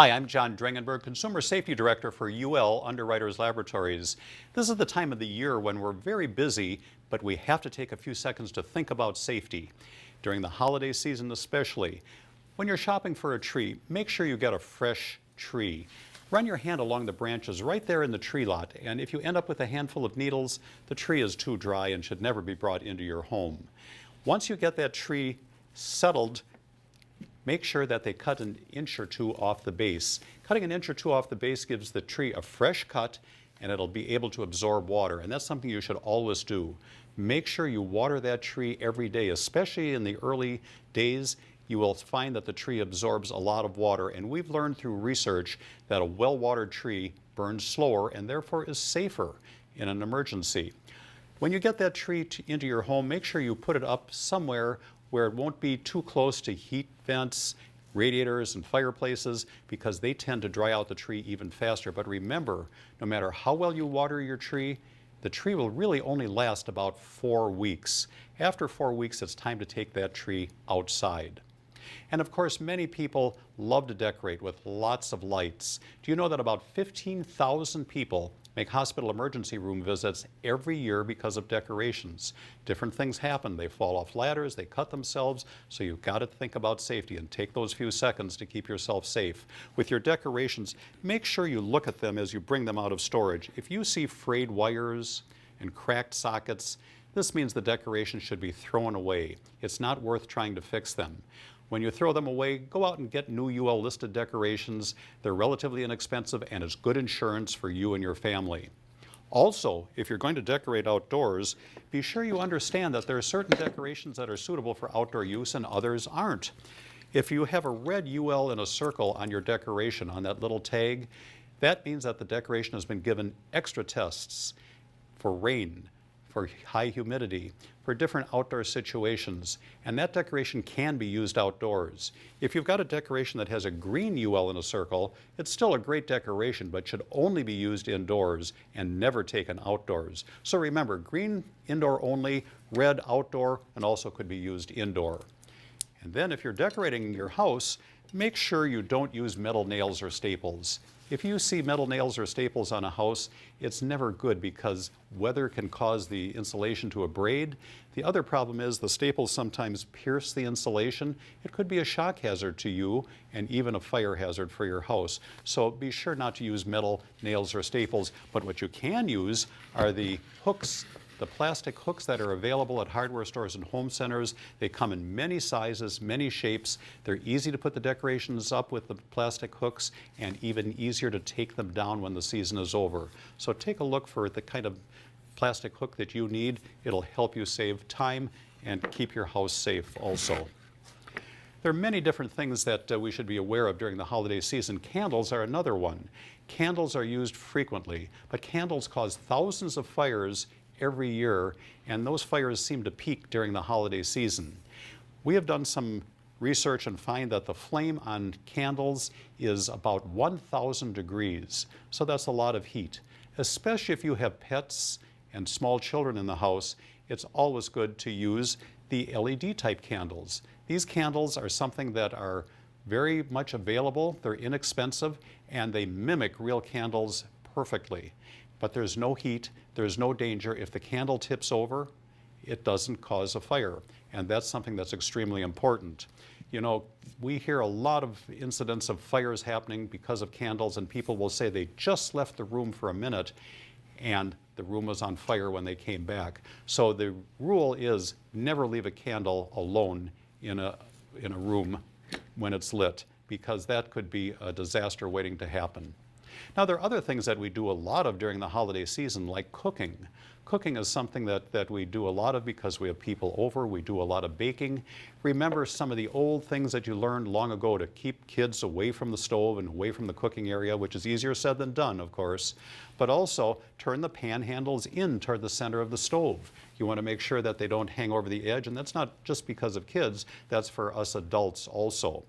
Hi, I'm John Dringenberg, Consumer Safety Director for UL Underwriters Laboratories. This is the time of the year when we're very busy, but we have to take a few seconds to think about safety. During the holiday season especially, when you're shopping for a tree, make sure you get a fresh tree. Run your hand along the branches right there in the tree lot, and if you end up with a handful of needles, the tree is too dry and should never be brought into your home. Once you get that tree settled, make sure that they cut an inch or two off the base. Cutting an inch or two off the base gives the tree a fresh cut and it'll be able to absorb water, and that's something you should always do. Make sure you water that tree every day, especially in the early days. You will find that the tree absorbs a lot of water, and we've learned through research that a well-watered tree burns slower and therefore is safer in an emergency. When you get that tree into your home, make sure you put it up somewhere where it won't be too close to heat vents, radiators, and fireplaces, because they tend to dry out the tree even faster. But remember, no matter how well you water your tree, the tree will really only last about 4 weeks. After 4 weeks, it's time to take that tree outside. And of course, many people love to decorate with lots of lights. Do you know that about 15,000 people make hospital emergency room visits every year because of decorations? Different things happen. They fall off ladders, they cut themselves, so you've got to think about safety and take those few seconds to keep yourself safe. With your decorations, make sure you look at them as you bring them out of storage. If you see frayed wires and cracked sockets, this means the decoration should be thrown away. It's not worth trying to fix them. When you throw them away, go out and get new UL listed decorations. They're relatively inexpensive and it's good insurance for you and your family. Also, if you're going to decorate outdoors, be sure you understand that there are certain decorations that are suitable for outdoor use and others aren't. If you have a red UL in a circle on your decoration, on that little tag, that means that the decoration has been given extra tests for rain, for high humidity, for different outdoor situations, and that decoration can be used outdoors. If you've got a decoration that has a green UL in a circle, it's still a great decoration, but should only be used indoors and never taken outdoors. So remember, green indoor only, red outdoor, and also could be used indoor. And then if you're decorating your house, make sure you don't use metal nails or staples. If you see metal nails or staples on a house, it's never good because weather can cause the insulation to abrade. The other problem is the staples sometimes pierce the insulation. It could be a shock hazard to you and even a fire hazard for your house. So be sure not to use metal nails or staples, but what you can use are the hooks, the plastic hooks that are available at hardware stores and home centers. They come in many sizes, many shapes. They're easy to put the decorations up with the plastic hooks and even easier to take them down when the season is over. So take a look for the kind of plastic hook that you need. It'll help you save time and keep your house safe also. There are many different things that we should be aware of during the holiday season. Candles are another one. Candles are used frequently, but candles cause thousands of fires every year, and those fires seem to peak during the holiday season. We have done some research and find that the flame on candles is about 1,000 degrees, so that's a lot of heat. Especially if you have pets and small children in the house, it's always good to use the LED type candles. These candles are something that are very much available, they're inexpensive, and they mimic real candles perfectly. But there's no heat, there's no danger. If the candle tips over, it doesn't cause a fire. And that's something that's extremely important. You know, we hear a lot of incidents of fires happening because of candles, and people will say they just left the room for a minute and the room was on fire when they came back. So the rule is never leave a candle alone in a room when it's lit, because that could be a disaster waiting to happen. Now, there are other things that we do a lot of during the holiday season, like cooking. Cooking is something that we do a lot of because we have people over. We do a lot of baking. Remember some of the old things that you learned long ago to keep kids away from the stove and away from the cooking area, which is easier said than done, of course. But also turn the panhandles in toward the center of the stove. You want to make sure that they don't hang over the edge, and that's not just because of kids, that's for us adults also.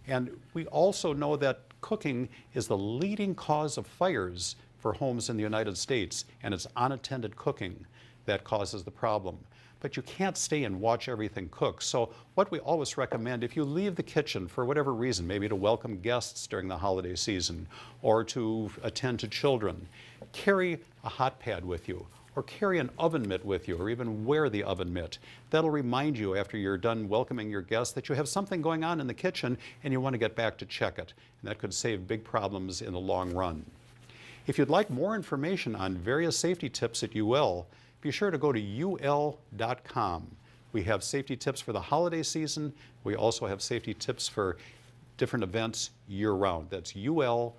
And we also know that cooking is the leading cause of fires for homes in the United States, and it's unattended cooking that causes the problem. but you can't stay and watch everything cook. So what we always recommend, if you leave the kitchen for whatever reason, maybe to welcome guests during the holiday season or to attend to children, carry a hot pad with you, or carry an oven mitt with you, or even wear the oven mitt. That'll remind you after you're done welcoming your guests that you have something going on in the kitchen and you want to get back to check it. And that could save big problems in the long run. If you'd like more information on various safety tips at UL, be sure to go to ul.com. We have safety tips for the holiday season. We also have safety tips for different events year-round. That's ul.com.